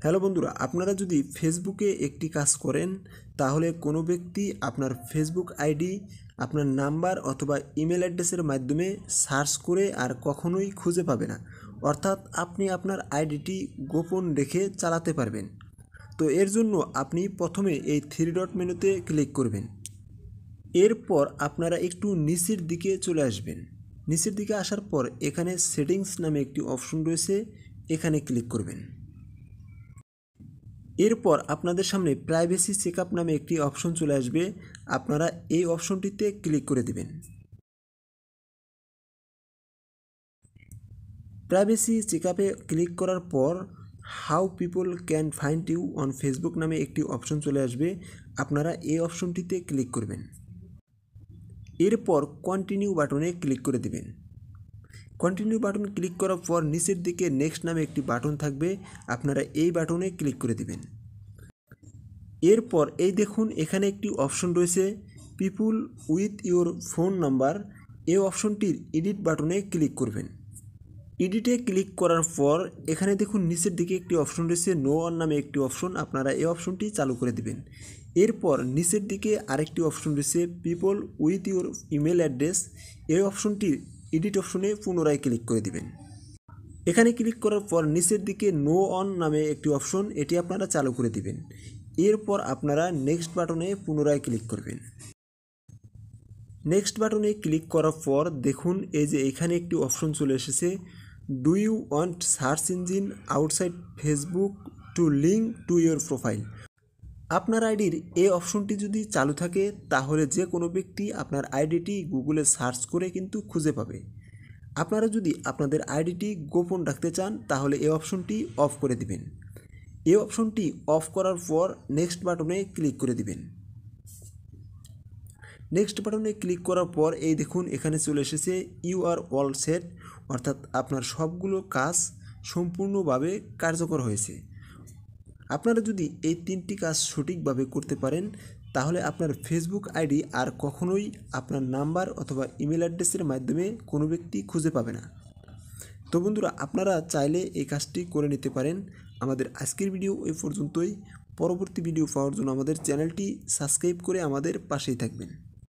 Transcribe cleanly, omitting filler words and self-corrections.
Hello বন্ধুরা, আপনারা যদি ফেসবুকে একটি কাজ করেন তাহলে কোনো ব্যক্তি আপনার ফেসবুক আইডি আপনার নাম্বার অথবা ইমেল অ্যাড্রেসের মাধ্যমে সার্চ করে আর কখনোই খুঁজে পাবে না। অর্থাৎ আপনি আপনার আইডিটি গোপন রেখে চালাতে পারবেন। তো এর জন্য আপনি প্রথমে এই থ্রি ডট মেনুতে ক্লিক করবেন। এরপর আপনারা একটু নিচের দিকে চলে আসবেন। নিচের দিকে আসার পর এখানে সেটিংস নামে একটি অপশন রয়েছে, এখানে ক্লিক করবেন। এরপর আপনাদের সামনে প্রাইভেসি চেকআপ নামে একটি অপশন চলে আসবে, আপনারা এই অপশনটিতে ক্লিক করে দিবেন। প্রাইভেসি চেকআপে ক্লিক করার পর how people can find you on Facebook নামে একটি অপশন চলে আসবে, আপনারা এই অপশনটিতে ক্লিক করবেন। এরপর কন্টিনিউ বাটনে ক্লিক করে দিবেন। কন্টিনিউ বাটন ক্লিক করার পর নিচের দিকে নেক্সট নামে একটি বাটন থাকবে, আপনারা এই বাটনে ক্লিক করে দিবেন। এরপর এই দেখুন এখানে একটি অপশন রয়েছে পিপুল উইথ ইওর ফোন নাম্বার, এই অপশনটির এডিট বাটনে ক্লিক করবেন। এডিটে ক্লিক করার পর এখানে দেখুন নিচের দিকে একটি অপশন রয়েছে নো অন নামে একটি অপশন, আপনারা এই অপশনটি চালু করে দিবেন। এরপর নিচের দিকে আরেকটি অপশন রয়েছে people with your email address, এই অপশনটির এডিট অপশনে পুনরায় ক্লিক করে দিবেন। এখানে ক্লিক করার পর নিচের দিকে নো অন নামে একটি অপশন, এটি আপনারা চালু করে দিবেন। এরপর আপনারা নেক্সট বাটনে পুনরায় ক্লিক করবেন। নেক্সট বাটনে ক্লিক করার পর দেখুন এই যে এখানে একটি অপশন চলে এসেছে do you want search engine outside Facebook to link to your profile. আপনার আইডির এই অপশনটি যদি চালু থাকে তাহলে যে কোনো ব্যক্তি আপনার আইডিটি গুগলে সার্চ করে কিন্তু খুঁজে পাবে। আপনারা যদি আপনাদের আইডিটি গোপন রাখতে চান তাহলে এই অপশনটি অফ করে দিবেন। এই অপশনটি অফ করার পর নেক্সট বাটনে ক্লিক করে দিবেন। নেক্সট বাটনে ক্লিক করার পর এই দেখুন এখানে চলে এসেছে ইউ আর অল সেট, অর্থাৎ আপনার সবগুলো কাজ সম্পূর্ণভাবে কার্যকর হয়েছে। আপনারা যদি এই তিনটি কাজ সঠিকভাবে করতে পারেন তাহলে আপনার ফেসবুক আইডি আর কখনোই আপনার নাম্বার অথবা ইমেল অ্যাড্রেসের মাধ্যমে কোনো ব্যক্তি খুঁজে পাবে না। তো বন্ধুরা, আপনারা চাইলে এই কাজটি করে নিতে পারেন। আমাদের আজকের ভিডিও এই পর্যন্তই। পরবর্তী ভিডিও পাওয়ার জন্য আমাদের চ্যানেলটি সাবস্ক্রাইব করে আমাদের পাশেই থাকবেন।